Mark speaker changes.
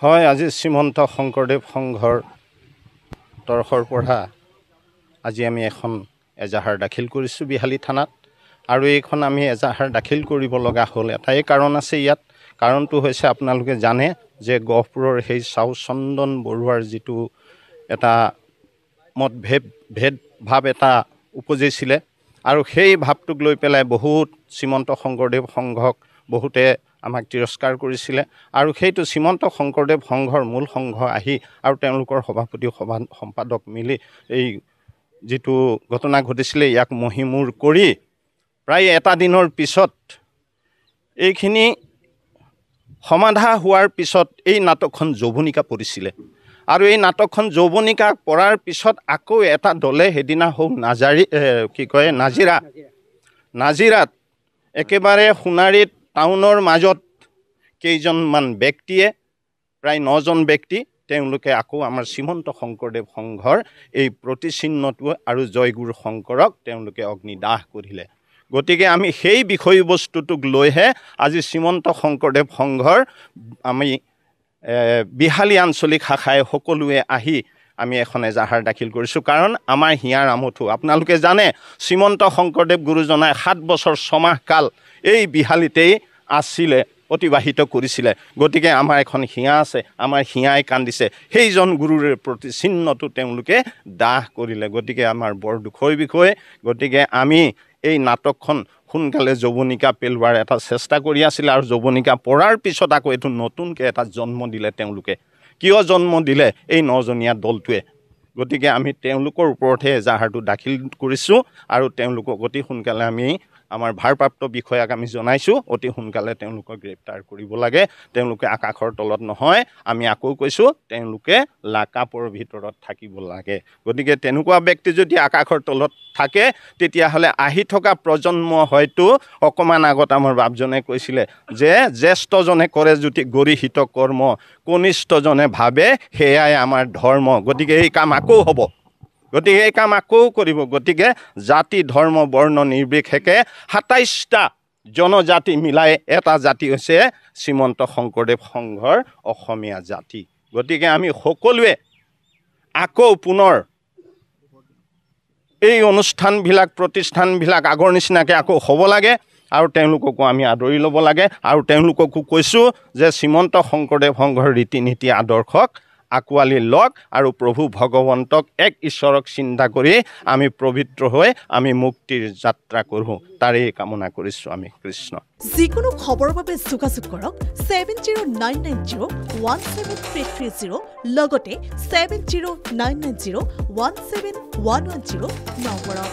Speaker 1: হয়, আজি শ্ৰীমন্ত শংকৰদেৱ সংঘৰ তৰফৰ পৰা আজি আমি এখন এজাহাৰ দাখিল কৰিছোঁ বিহালী থানাত। আৰু এইখন আমি এজাহাৰ দাখিল কৰিব লগা হ'ল এটাই কাৰণ আছে ইয়াত। কাৰণটো হৈছে আপোনালোকে জানে যে গহপুৰৰ সেই চাউ চন্দন বৰুৱাৰ যিটো এটা ভেদভাৱ এটা উপজিছিলে আৰু সেই ভাৱটোক লৈ পেলাই বহুত শ্ৰীমন্ত শংকৰদেৱ সংঘক বহুতে আমাক তিৰস্কাৰ কৰিছিলে। আৰু সেইটো শ্ৰীমন্ত শংকৰদেৱ সংঘৰ মূল সংঘ আহি আৰু তেওঁলোকৰ সভাপতি সম্পাদক মিলি এই যিটো ঘটনা ঘটিছিলে ইয়াক মহিমূৰ কৰি প্ৰায় এটা দিনৰ পিছত এইখিনি সমাধা হোৱাৰ পিছত এই নাটকখন যৌৱনিকা পৰিছিলে। আৰু এই নাটকখন যৌৱনিকা পৰাৰ পিছত আকৌ এটা দলে সেইদিনা হওক নাজিৰাত একেবাৰে সোণাৰীত টাউনৰ মাজত কেইজনমান ব্যক্তিয়ে প্ৰায় 9জন ব্যক্তি তেওঁলোকে আকৌ আমাৰ শ্ৰীমন্ত শংকৰদেৱ সংঘৰ এই প্ৰতিচিহ্নটো আৰু জয়গুৰু শংকৰক তেওঁলোকে অগ্নিদাহ কৰিলে। গতিকে আমি সেই বিষয়বস্তুটোক লৈহে আজি শ্ৰীমন্ত শংকৰদেৱ সংঘৰ আমি বিহালী আঞ্চলিক শাখাই সকলোৱে আহি আমি এখন এজাহাৰ দাখিল কৰিছোঁ। কাৰণ আমাৰ হিয়াৰ আমঠু আপোনালোকে জানে শ্ৰীমন্ত শংকৰদেৱ গুৰুজনাই 7 বছৰ 6 মাহ কাল এই বিহালীতেই আছিলে, অতিবাহিত কৰিছিলে। গতিকে আমাৰ এখন হিয়া আছে, আমাৰ হিয়াই কান্দিছে, সেইজন গুৰুৰে প্ৰতি চিহ্নটো তেওঁলোকে দাহ কৰিলে। গতিকে আমাৰ বৰ দুখৰ বিষয়। গতিকে আমি এই নাটকখন সোনকালে যৌৱনিকা পেলোৱাৰ এটা চেষ্টা কৰি আছিলে আৰু যৌৱনিকা পৰাৰ পিছত আকৌ এইটো নতুনকৈ এটা জন্ম দিলে তেওঁলোকে। কিয় জন্ম দিলে এই 9জনীয়া দলটোৱে? গতিকে আমি তেওঁলোকৰ ওপৰতহে এজাহাৰটো দাখিল কৰিছোঁ আৰু তেওঁলোকক অতি সোনকালে আমি আমাৰ ভাৰপ্ৰাপ্ত বিষয়াক আমি জনাইছোঁ অতি সোনকালে তেওঁলোকক গ্ৰেপ্তাৰ কৰিব লাগে। তেওঁলোকে আকাশৰ তলত নহয়, আমি আকৌ কৈছোঁ তেওঁলোকে লাকাপৰ ভিতৰত থাকিব লাগে। গতিকে তেনেকুৱা ব্যক্তি যদি আকাশৰ তলত থাকে তেতিয়াহ'লে আহি থকা প্ৰজন্ম হয়তো অকণমান আগত আমাৰ বাপজনে কৈছিলে যে জ্যেষ্ঠজনে কৰে যদি গৰিহিত কৰ্ম, কনিষ্ঠজনে ভাবে সেয়াই আমাৰ ধৰ্ম। গতিকে এই কাম আকৌ হ'ব, গতিকে এই কাম আকৌ কৰিব। গতিকে জাতি ধৰ্ম বৰ্ণ নিৰ্বিশেষে 27টা জনজাতি মিলাই এটা জাতি হৈছে শ্ৰীমন্ত শংকৰদেৱ সংঘৰ অসমীয়া জাতি। গতিকে আমি সকলোৱে আকৌ পুনৰ এই অনুষ্ঠানবিলাক প্ৰতিষ্ঠানবিলাক আগৰ নিচিনাকৈ আকৌ হ'ব লাগে আৰু তেওঁলোককো আমি আদৰি ল'ব লাগে। আৰু তেওঁলোককো কৈছোঁ যে শ্ৰীমন্ত শংকৰদেৱ সংঘৰ ৰীতি নীতি আদৰ্শক আঁকোৱালি লওক আৰু প্ৰভু ভগৱন্তক এক ঈশ্বৰক চিন্তা কৰি আমি পবিত্ৰ হৈ আমি মুক্তিৰ যাত্ৰা কৰোঁ, তাৰেই কামনা কৰিছোঁ আমি। কৃষ্ণ।
Speaker 2: যিকোনো খবৰৰ বাবে যোগাযোগ কৰক 7099017330 লগতে 7099017110 নম্বৰত।